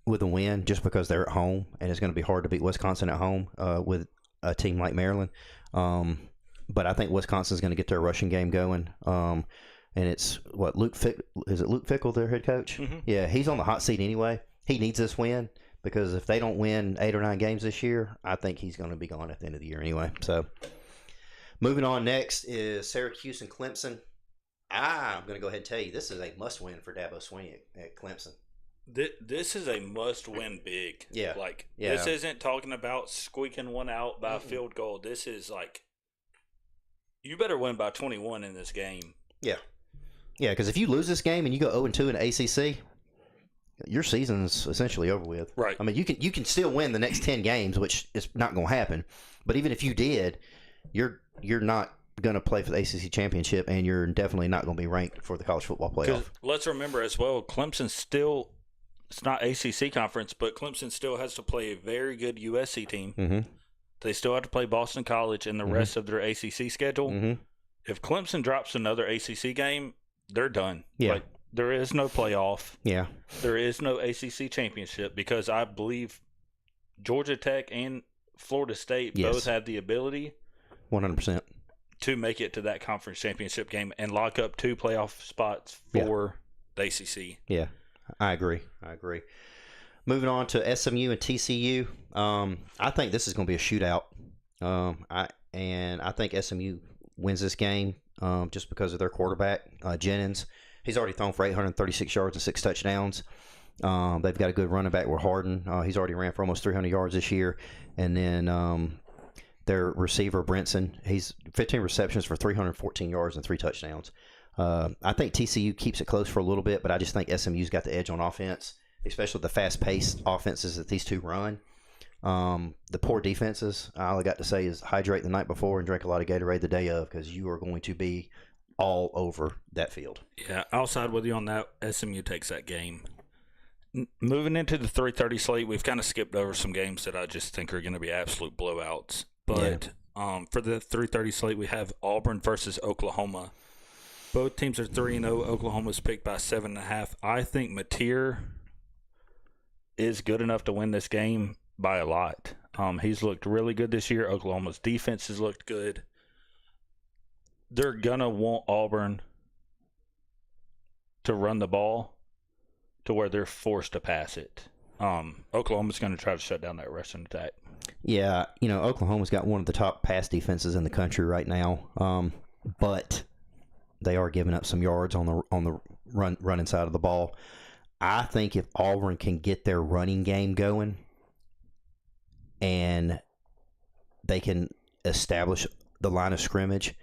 S1: with a win just because they're at home, and it's going to be hard to beat Wisconsin at home with a team like Maryland. But I think Wisconsin's going to get their rushing game going. And it's Luke Fickell, their head coach?
S2: Mm-hmm.
S1: Yeah, he's on the hot seat anyway. He needs this win because if they don't win 8 or 9 games this year, I think he's going to be gone at the end of the year anyway. So, moving on, next is Syracuse and Clemson. I'm going to go ahead and tell you this is a must-win for Dabo Swinney at Clemson.
S2: This is a must-win big.
S1: Yeah.
S2: This isn't talking about squeaking one out by a field goal. This is like, you better win by 21 in this game.
S1: Yeah. Yeah, because if you lose this game and you go 0-2 in the ACC, your season's essentially over with.
S2: Right.
S1: I mean, you can still win the next 10 games, which is not going to happen. But even if you did, you're not going to play for the ACC championship, and you're definitely not going to be ranked for the college football playoff.
S2: Let's remember as well, Clemson still, it's not ACC conference, but Clemson still has to play a very good USC team.
S1: Mm-hmm.
S2: They still have to play Boston College and the rest of their ACC schedule.
S1: Mm-hmm.
S2: If Clemson drops another ACC game, they're done.
S1: Yeah.
S2: Like, there is no playoff.
S1: Yeah.
S2: There is no ACC championship because I believe Georgia Tech and Florida State both have the ability
S1: 100%
S2: to make it to that conference championship game and lock up 2 playoff spots for the ACC.
S1: Yeah, I agree. Moving on to SMU and TCU. I think this is going to be a shootout. I think SMU wins this game just because of their quarterback, Jennings. He's already thrown for 836 yards and 6 touchdowns. They've got a good running back with Harden. He's already ran for almost 300 yards this year. And then their receiver, Brinson, he's 15 receptions for 314 yards and 3 touchdowns. I think TCU keeps it close for a little bit, but I just think SMU's got the edge on offense, especially the fast-paced offenses that these two run. The poor defenses, all I got to say is hydrate the night before and drink a lot of Gatorade the day of, because you are going to be all over that field.
S2: Yeah, I'll side with you on that. SMU takes that game. Moving into the 3:30 slate, we've kind of skipped over some games that I just think are going to be absolute blowouts. But for the 3:30 slate, we have Auburn versus Oklahoma. Both teams are 3-0. Oklahoma's picked by 7.5. I think Mateer is good enough to win this game by a lot. He's looked really good this year. Oklahoma's defense has looked good. They're going to want Auburn to run the ball to where they're forced to pass it. Oklahoma's going to try to shut down that rushing attack.
S1: Yeah, Oklahoma's got one of the top pass defenses in the country right now, but they are giving up some yards on the running side of the ball. I think if Auburn can get their running game going and they can establish the line of scrimmage,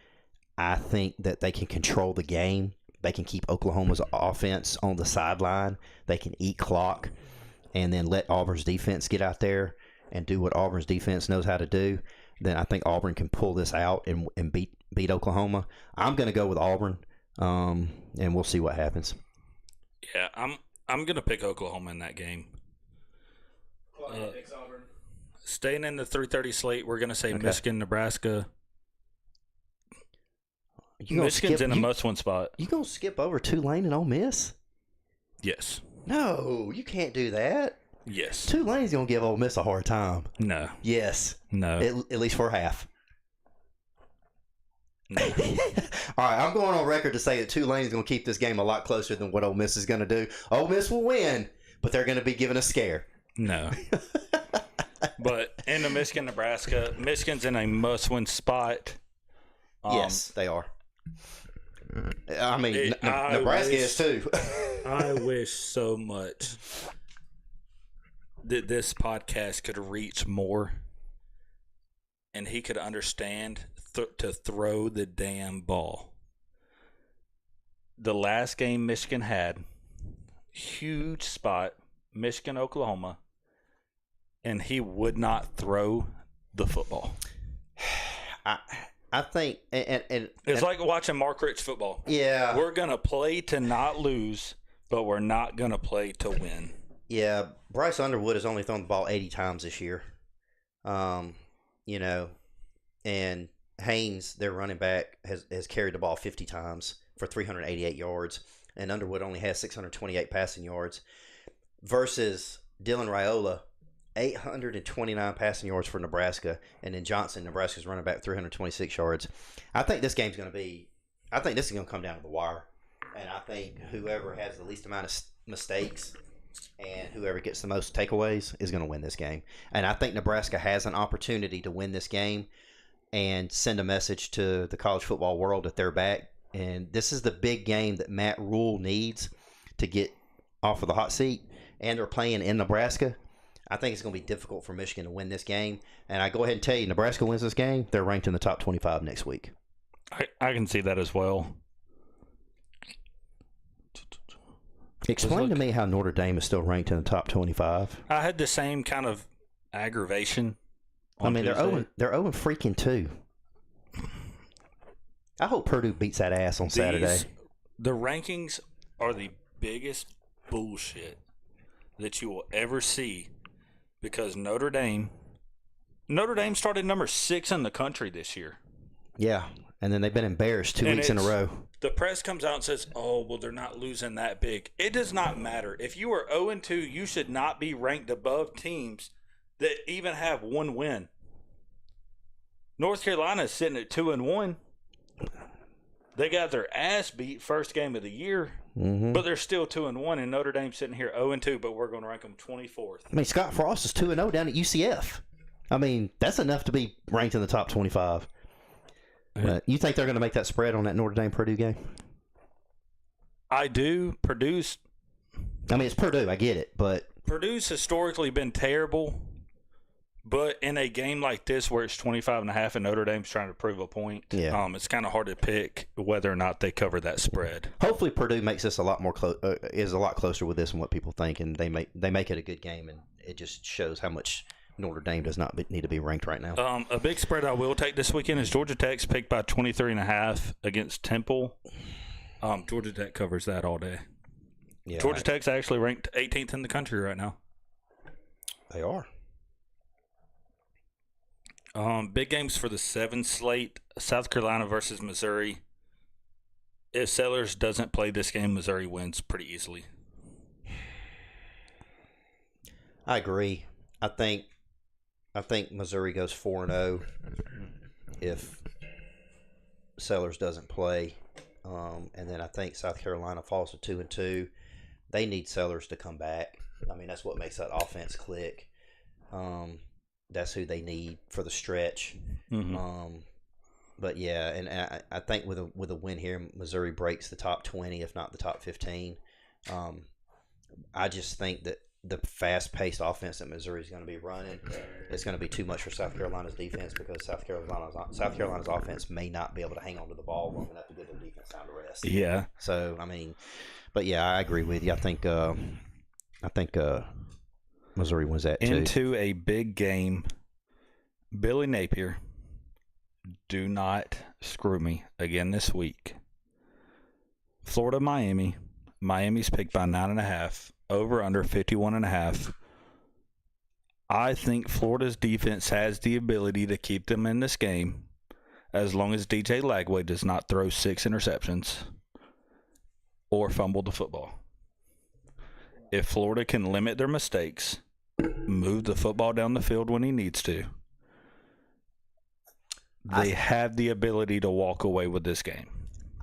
S1: I think that they can control the game. They can keep Oklahoma's offense on the sideline. They can eat clock and then let Auburn's defense get out there and do what Auburn's defense knows how to do. Then I think Auburn can pull this out and beat Oklahoma. I'm going to go with Auburn, and we'll see what happens.
S2: Yeah, I'm going to pick Oklahoma in that game.
S3: Picks Auburn.
S2: Staying in the 3:30 slate, we're going to say Michigan, Nebraska. Michigan's in a must-win spot.
S1: You going to skip over Tulane and Ole Miss?
S2: Yes.
S1: No, you can't do that.
S2: Yes.
S1: Tulane's going to give Ole Miss a hard time.
S2: No.
S1: Yes.
S2: No.
S1: At least for half.
S2: No.
S1: All right, I'm going on record to say that Tulane's going to keep this game a lot closer than what Ole Miss is going to do. Ole Miss will win, but they're going to be given a scare.
S2: No. But in the Michigan, Nebraska, Michigan's in a must-win spot.
S1: Yes, they are. I mean, Nebraska is too.
S2: I wish so much that this podcast could reach more and he could understand to throw the damn ball. The last game Michigan had, huge spot, Michigan, Oklahoma, and he would not throw the football.
S1: I think, and
S2: it's like watching Mark Rich football.
S1: Yeah.
S2: We're going to play to not lose, but we're not going to play to win.
S1: Yeah, Bryce Underwood has only thrown the ball 80 times this year. And Haynes, their running back, has carried the ball 50 times for 388 yards, and Underwood only has 628 passing yards versus Dylan Raiola, 829 passing yards for Nebraska, and then Johnson, Nebraska's running back, 326 yards. I think this is going to come down to the wire, and I think whoever has the least amount of mistakes and whoever gets the most takeaways is going to win this game. And I think Nebraska has an opportunity to win this game and send a message to the college football world that they're back. And this is the big game that Matt Rule needs to get off of the hot seat, and they're playing in Nebraska. I think it's going to be difficult for Michigan to win this game. And I go ahead and tell you, Nebraska wins this game, they're ranked in the top 25 next week.
S2: I can see that as well.
S1: Explain to me how Notre Dame is still ranked in the top 25.
S2: I had the same kind of aggravation.
S1: I mean, they're 0 freaking 2. I hope Purdue beats that ass on Saturday.
S2: The rankings are the biggest bullshit that you will ever see, because Notre Dame started number 6 in the country this year.
S1: Yeah, and then they've been embarrassed 2 weeks in a row.
S2: The press comes out and says, oh, well, they're not losing that big. It does not matter. If you are 0-2, you should not be ranked above teams that even have one win. North Carolina is sitting at 2-1. They got their ass beat first game of the year, but they're still 2-1, and Notre Dame's sitting here 0-2, but we're going to rank them 24th.
S1: I mean, Scott Frost is 2-0 down at UCF. I mean, that's enough to be ranked in the top 25. You think they're going to make that spread on that Notre Dame Purdue game?
S2: I do. Purdue's.
S1: I mean, it's Purdue. I get it, but
S2: Purdue's historically been terrible. But in a game like this where it's 25.5 and Notre Dame's trying to prove a point, it's kind of hard to pick whether or not they cover that spread.
S1: Hopefully, Purdue makes this a lot more is a lot closer with this than what people think, and they make it a good game, and it just shows how much Notre Dame does not need to be ranked right now.
S2: A big spread I will take this weekend is Georgia Tech's picked by 23.5 against Temple. Georgia Tech covers that all day.
S1: Yeah,
S2: Georgia Tech's actually ranked 18th in the country right now.
S1: They are.
S2: Big games for the 7 slate: South Carolina versus Missouri. If Sellers doesn't play this game, Missouri wins pretty easily.
S1: I agree. I think Missouri goes 4-0 if Sellers doesn't play, and then I think South Carolina falls to 2-2. They need Sellers to come back. I mean, that's what makes that offense click. That's who they need for the stretch.
S2: Mm-hmm.
S1: But yeah, and I think with a win here, Missouri breaks the top 20, if not the top 15. I just think that the fast-paced offense that Missouri is going to be running is going to be too much for South Carolina's defense, because South Carolina's offense may not be able to hang on to the ball long enough to give their defense time to rest.
S2: Yeah.
S1: So I mean, but yeah, I agree with you. I think Missouri wins that too.
S2: Into a big game, Billy Napier. Do not screw me again this week. Florida, Miami. Miami's picked by 9.5. Over under 51.5. I think Florida's defense has the ability to keep them in this game as long as DJ Lagway does not throw 6 interceptions or fumble the football. If Florida can limit their mistakes, move the football down the field when he needs to, they have the ability to walk away with this game.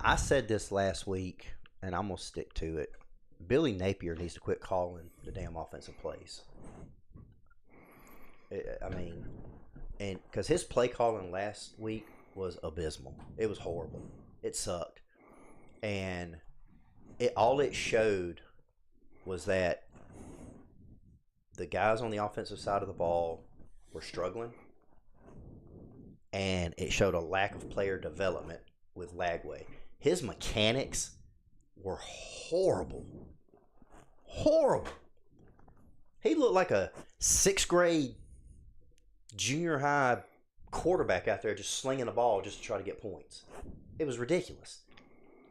S1: I said this last week, and I'm going to stick to it. Billy Napier needs to quit calling the damn offensive plays. I mean, and because his play calling last week was abysmal. It was horrible. It sucked. And all it showed was that the guys on the offensive side of the ball were struggling. And it showed a lack of player development with Lagway. His mechanics were horrible. Horrible. He looked like a 6th grade junior high quarterback out there just slinging the ball just to try to get points. It was ridiculous.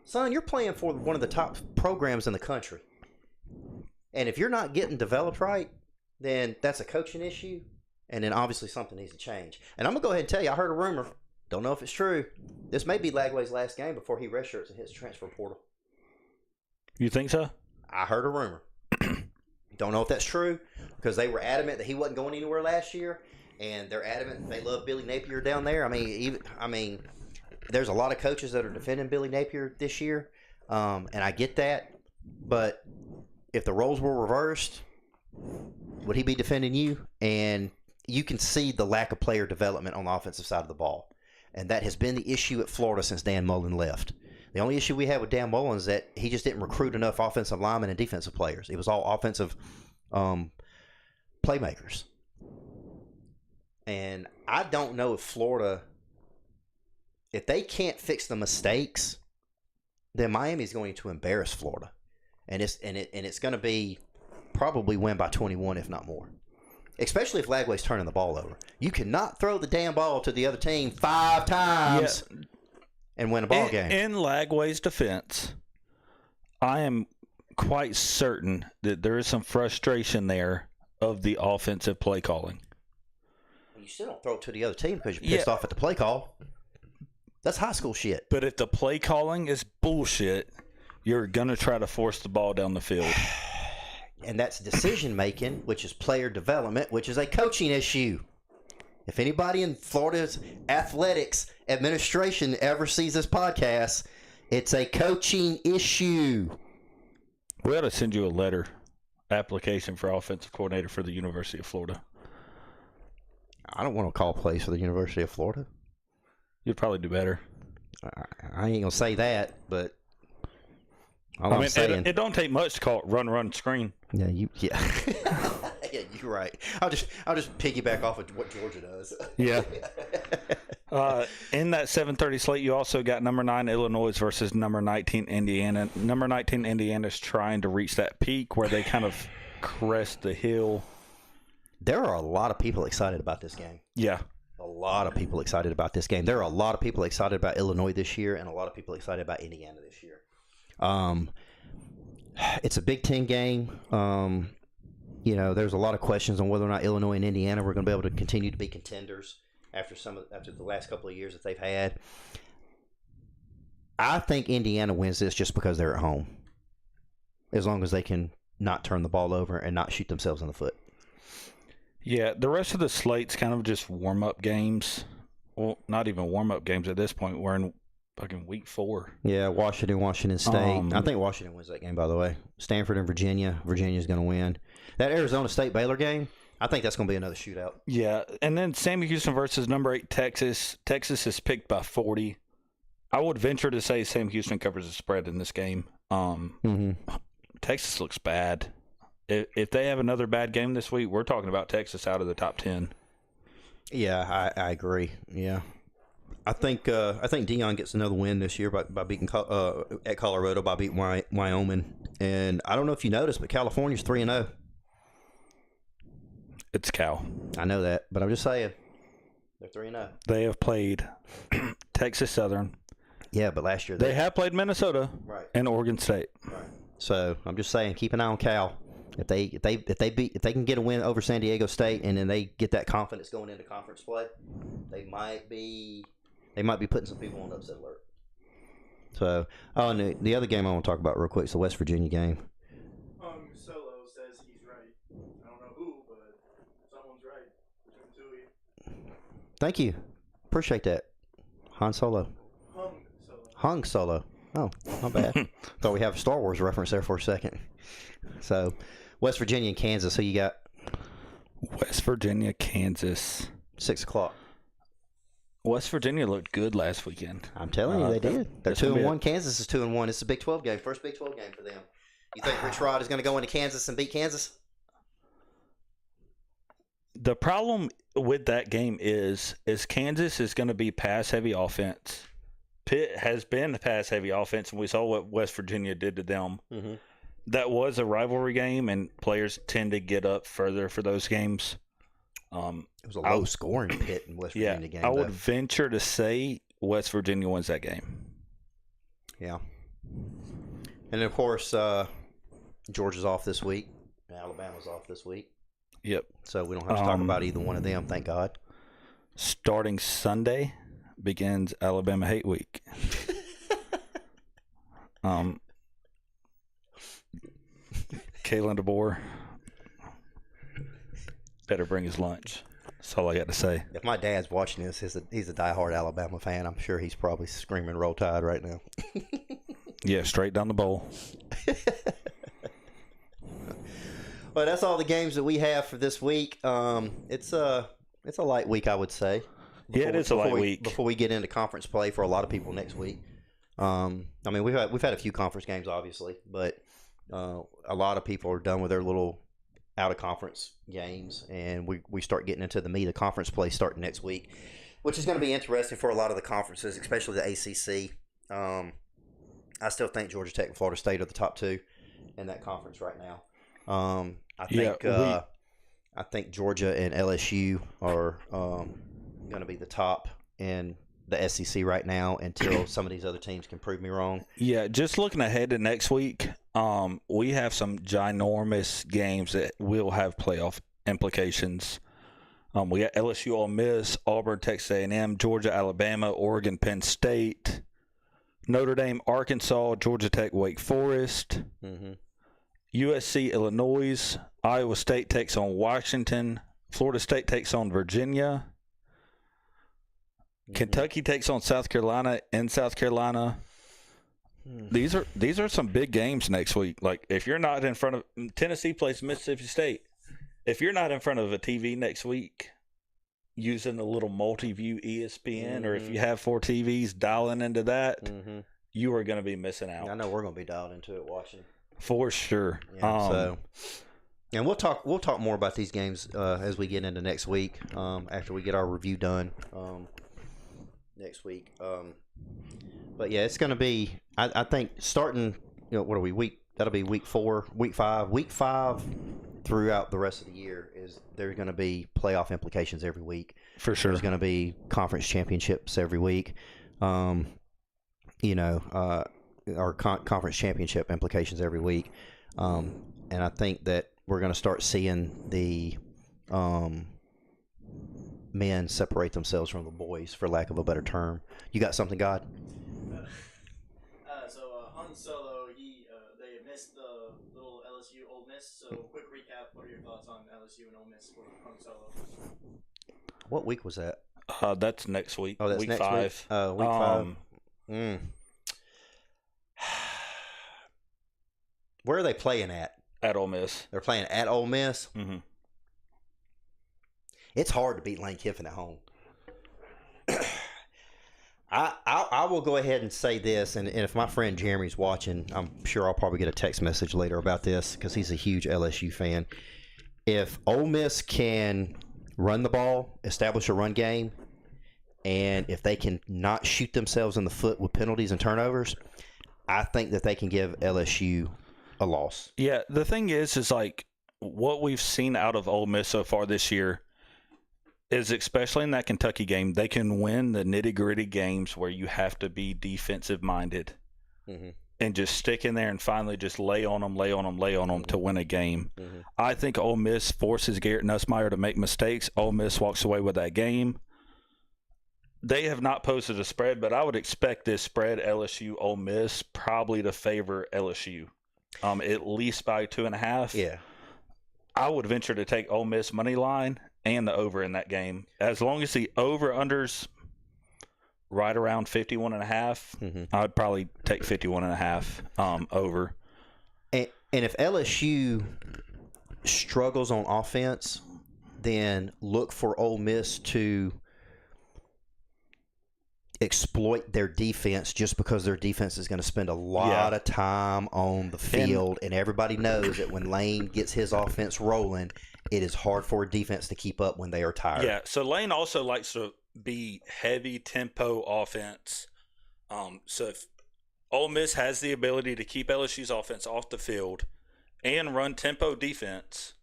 S1: Son, you're playing for one of the top programs in the country. And if you're not getting developed right, then that's a coaching issue. And then obviously something needs to change. And I'm going to go ahead and tell you, I heard a rumor. Don't know if it's true. This may be Lagway's last game before he redshirts and hits the transfer portal.
S2: You think so?
S1: I heard a rumor. Don't know if that's true, because they were adamant that he wasn't going anywhere last year, and they're adamant they love Billy Napier down there. I mean, there's a lot of coaches that are defending Billy Napier this year, and I get that. But if the roles were reversed, would he be defending you? And you can see the lack of player development on the offensive side of the ball, and that has been the issue at Florida since Dan Mullen left. The only issue we had with Dan Mullen is that he just didn't recruit enough offensive linemen and defensive players. It was all offensive playmakers. And I don't know if Florida, if they can't fix the mistakes, then Miami's going to embarrass Florida. And it's going to be probably win by 21, if not more. Especially if Lagway's turning the ball over. You cannot throw the damn ball to the other team 5 times. Yeah. And win a ball game.
S2: In Lagway's defense, I am quite certain that there is some frustration there of the offensive play calling.
S1: You still don't throw it to the other team because you're pissed off at the play call. That's high school shit.
S2: But if the play calling is bullshit, you're going to try to force the ball down the field.
S1: And that's decision making, which is player development, which is a coaching issue. If anybody in Florida's athletics administration ever sees this podcast, it's a coaching issue.
S2: We ought to send you a letter, application for offensive coordinator for the University of Florida.
S1: I don't want to call plays for the University of Florida.
S2: You'd probably do better.
S1: I ain't going to say that, but
S2: it don't take much to call it run, screen.
S1: Yeah, yeah, you're right. I'll just piggyback off of what Georgia does.
S2: Yeah. In that 7:30 slate, you also got number 9 Illinois versus number 19 Indiana. Number 19 Indiana's trying to reach that peak where they kind of crest the hill.
S1: there are a lot of people excited about this game.
S2: Yeah.
S1: A lot of people excited about this game. There are a lot of people excited about Illinois this year, and a lot of people excited about Indiana this year. It's a Big Ten game. There's a lot of questions on whether or not Illinois and Indiana were going to be able to continue to be contenders after the last couple of years that they've had. I think Indiana wins this just because they're at home, as long as they can not turn the ball over and not shoot themselves in the foot.
S2: Yeah, the rest of the slate's kind of just warm-up games. Well, not even warm-up games at this point. We're in fucking week 4.
S1: Yeah, Washington State. I think Washington wins that game, by the way. Stanford and Virginia. Virginia's going to win. That Arizona State-Baylor game, I think that's going to be another shootout.
S2: Yeah, and then Sam Houston versus number 8 Texas. Texas is picked by 40. I would venture to say Sam Houston covers the spread in this game. Texas looks bad. If they have another bad game this week, we're talking about Texas out of the top 10.
S1: Yeah, I agree. Yeah, I think Deion gets another win this year by beating at Colorado, by beating Wyoming. And I don't know if you noticed, but California's 3-0.
S2: It's Cal.
S1: I know that, but I'm just saying they're 3-0.
S2: They have played Texas Southern.
S1: Yeah, but last year
S2: they have played Minnesota,
S1: right,
S2: and Oregon State.
S1: Right. So I'm just saying, keep an eye on Cal. If they can get a win over San Diego State, and then they get that confidence going into conference play, they might be putting some people on upset alert. So, and the other game I want to talk about real quick is the West Virginia game.
S3: Solo says he's right. I don't know who, but someone's right between the two of you.
S1: Thank you, appreciate that. Han Solo. Hung Solo. Oh, not bad. Thought we have a Star Wars reference there for a second. So, West Virginia and Kansas. Who you got?
S2: West Virginia, Kansas.
S1: 6 o'clock.
S2: West Virginia looked good last weekend.
S1: I'm telling you, they did. They're 2-1. Kansas is 2-1. It's a Big 12 game. First Big 12 game for them. You think Rich Rod is going to go into Kansas and beat Kansas?
S2: The problem with that game is Kansas is going to be pass-heavy offense. Pitt has been a pass-heavy offense, and we saw what West Virginia did to them. Mm-hmm. That was a rivalry game, and players tend to get up further for those games.
S1: It was a low-scoring Pitt and West Virginia game.
S2: I would venture to say West Virginia wins that game.
S1: Yeah. And, of course, Georgia's off this week. And Alabama's off this week.
S2: Yep.
S1: So we don't have to talk about either one of them, thank God.
S2: Starting Sunday begins Alabama Hate Week. Kalen DeBoer better bring his lunch. That's all I got to say.
S1: If my dad's watching this, he's a diehard Alabama fan. I'm sure he's probably screaming Roll Tide right now.
S2: Yeah, straight down the bowl.
S1: Well, that's all the games that we have for this week. It's a light week, I would say.
S2: It is a light week.
S1: Before we get into conference play for a lot of people next week. I mean, we've had a few conference games, obviously, but a lot of people are done with their little out-of-conference games, and we start getting into the meat of conference play starting next week, which is going to be interesting for a lot of the conferences, especially the ACC. I still think Georgia Tech and Florida State are the top 2 in that conference right now. I think Georgia and LSU are going to be the top in the SEC right now until some of these other teams can prove me wrong.
S2: Yeah, just looking ahead to next week, we have some ginormous games that will have playoff implications. We got LSU, Ole Miss, Auburn, Texas A&M, Georgia, Alabama, Oregon, Penn State, Notre Dame, Arkansas, Georgia Tech, Wake Forest, USC, Illinois, Iowa State takes on Washington, Florida State takes on Virginia, Kentucky takes on South Carolina in South Carolina. These are some big games next week. Like, if you're not in front of Tennessee plays Mississippi State, if you're not in front of a TV next week using a little multi-view ESPN, or if you have 4 TVs dialing into that, you are going to be missing out.
S1: I know we're going to be dialed into it watching
S2: for sure.
S1: Yeah, and we'll talk more about these games as we get into next week, after we get our review done next week. But yeah, it's going to be. I think starting. What are we? That'll be week 4, week 5. Week 5 throughout the rest of the year is there's going to be playoff implications every week.
S2: For sure.
S1: There's going to be conference championships every week. Or conference championship implications every week. And I think that we're going to start seeing the men separate themselves from the boys, for lack of a better term. You got something, God?
S3: Han Solo, they missed the little LSU Ole Miss. So quick recap: what are your thoughts on LSU and Ole Miss for Han Solo?
S1: What week was that?
S2: That's next week.
S1: Oh, that's
S2: week
S1: next
S2: 5.
S1: week. Week 5. Where are they playing at?
S2: At Ole Miss.
S1: They're playing at Ole Miss.
S2: Mm-hmm.
S1: It's hard to beat Lane Kiffin at home. I will go ahead and say this, and if my friend Jeremy's watching, I'm sure I'll probably get a text message later about this because he's a huge LSU fan. If Ole Miss can run the ball, establish a run game, and if they can not shoot themselves in the foot with penalties and turnovers, I think that they can give LSU a loss.
S2: Yeah, the thing is like what we've seen out of Ole Miss so far this year is, especially in that Kentucky game, they can win the nitty-gritty games where you have to be defensive-minded and just stick in there and finally just lay on them to win a game. I think Ole Miss forces Garrett Nussmeier to make mistakes. Ole Miss walks away with that game. They have not posted a spread, but I would expect this spread, LSU Ole Miss, probably to favor LSU, at least by 2.5.
S1: Yeah.
S2: I would venture to take Ole Miss money line and the over in that game. As long as the over-under's right around 51.5, I'd probably take 51.5 over.
S1: And if LSU struggles on offense, then look for Ole Miss to exploit their defense, just because their defense is going to spend a lot of time on the field, and everybody knows that when Lane gets his offense rolling, it is hard for a defense to keep up when they are tired.
S2: Yeah, so Lane also likes to be heavy tempo offense. So if Ole Miss has the ability to keep LSU's offense off the field and run tempo defense,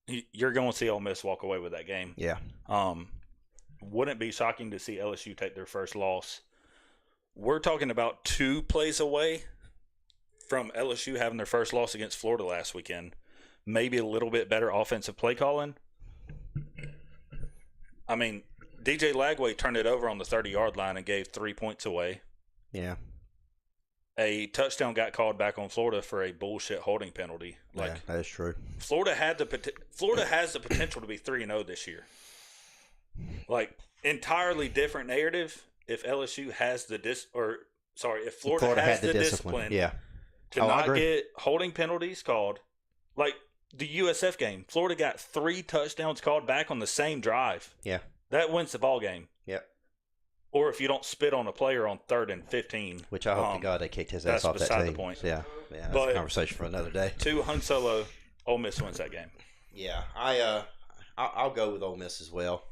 S2: you're going to see Ole Miss walk away with that game.
S1: Yeah.
S2: Wouldn't be shocking to see LSU take their first loss. We're talking about 2 plays away from LSU having their first loss against Florida last weekend. Maybe a little bit better offensive play calling. I mean, DJ Lagway turned it over on the 30-yard line and gave 3 points away.
S1: Yeah.
S2: A touchdown got called back on Florida for a bullshit holding penalty.
S1: Yeah, that is true.
S2: Florida has the potential to be 3-0 this year. Like, entirely different narrative if LSU has if Florida has the discipline to not get holding penalties called. Like the USF game, Florida got 3 touchdowns called back on the same drive.
S1: Yeah.
S2: That wins the ball game.
S1: Yep.
S2: Or if you don't spit on a player on 3rd and 15.
S1: Which I hope to God they kicked his ass off that team.
S2: That's beside the point.
S1: Yeah, that's a conversation for another day.
S2: 2 Han Solo, Ole Miss wins that game.
S1: Yeah, I'll go with Ole Miss as well.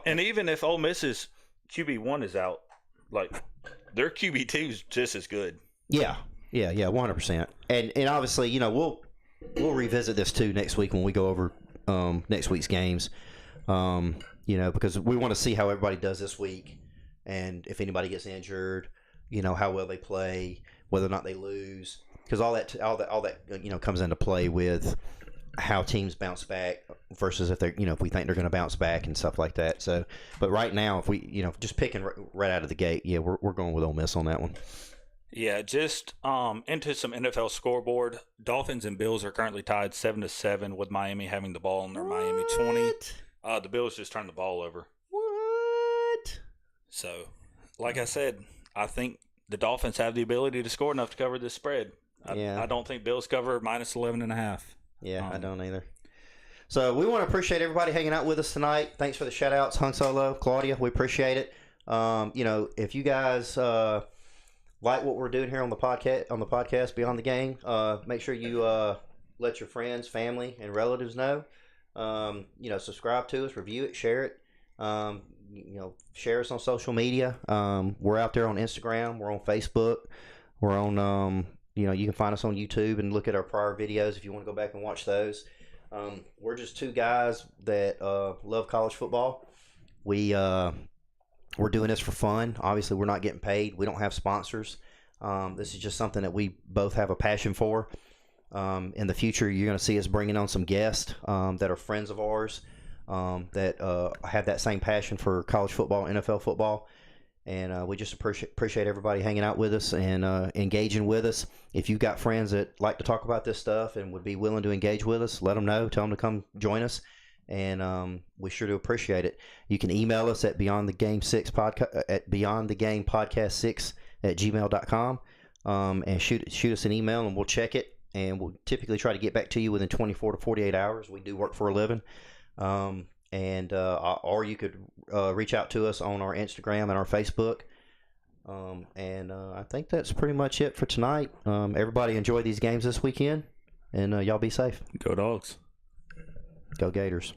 S2: And even if Ole Miss's QB1 is out, like, their QB2 is just as good.
S1: Yeah, 100%. And obviously, we'll revisit this too next week when we go over next week's games. Because we want to see how everybody does this week, and if anybody gets injured, how well they play, whether or not they lose, because all that comes into play with how teams bounce back versus if they're if we think they're going to bounce back and stuff like that. So, but right now, if we just picking right out of the gate, we're going with Ole Miss on that one.
S2: Yeah, just into some NFL scoreboard. Dolphins and Bills are currently tied 7-7 with Miami having the ball in their Miami 20. The Bills just turned the ball over.
S1: What?
S2: So, like I said, I think the Dolphins have the ability to score enough to cover this spread. I don't think Bills cover minus 11.5.
S1: Yeah, I don't either. So we want to appreciate everybody hanging out with us tonight. Thanks for the shout outs, Han Solo, Claudia. We appreciate it. If you guys like what we're doing here on the podcast Beyond the Game, make sure you let your friends, family, and relatives know. Subscribe to us, review it, share it. Share us on social media. We're out there on Instagram. We're on Facebook. We're on, you can find us on YouTube and look at our prior videos if you want to go back and watch those. We're just two guys that love college football. We're doing this for fun. Obviously, we're not getting paid. We don't have sponsors. This is just something that we both have a passion for. In the future, you're going to see us bringing on some guests that are friends of ours that have that same passion for college football, NFL football. And we just appreciate everybody hanging out with us and engaging with us. If you've got friends that like to talk about this stuff and would be willing to engage with us, let them know. Tell them to come join us. And we sure do appreciate it. You can email us at beyondthegamepodcast6@gmail.com and shoot us an email and we'll check it. And we'll typically try to get back to you within 24 to 48 hours. We do work for a living. Or you could reach out to us on our Instagram and our Facebook. I think that's pretty much it for tonight. Everybody enjoy these games this weekend, and y'all be safe.
S2: Go Dogs.
S1: Go Gators.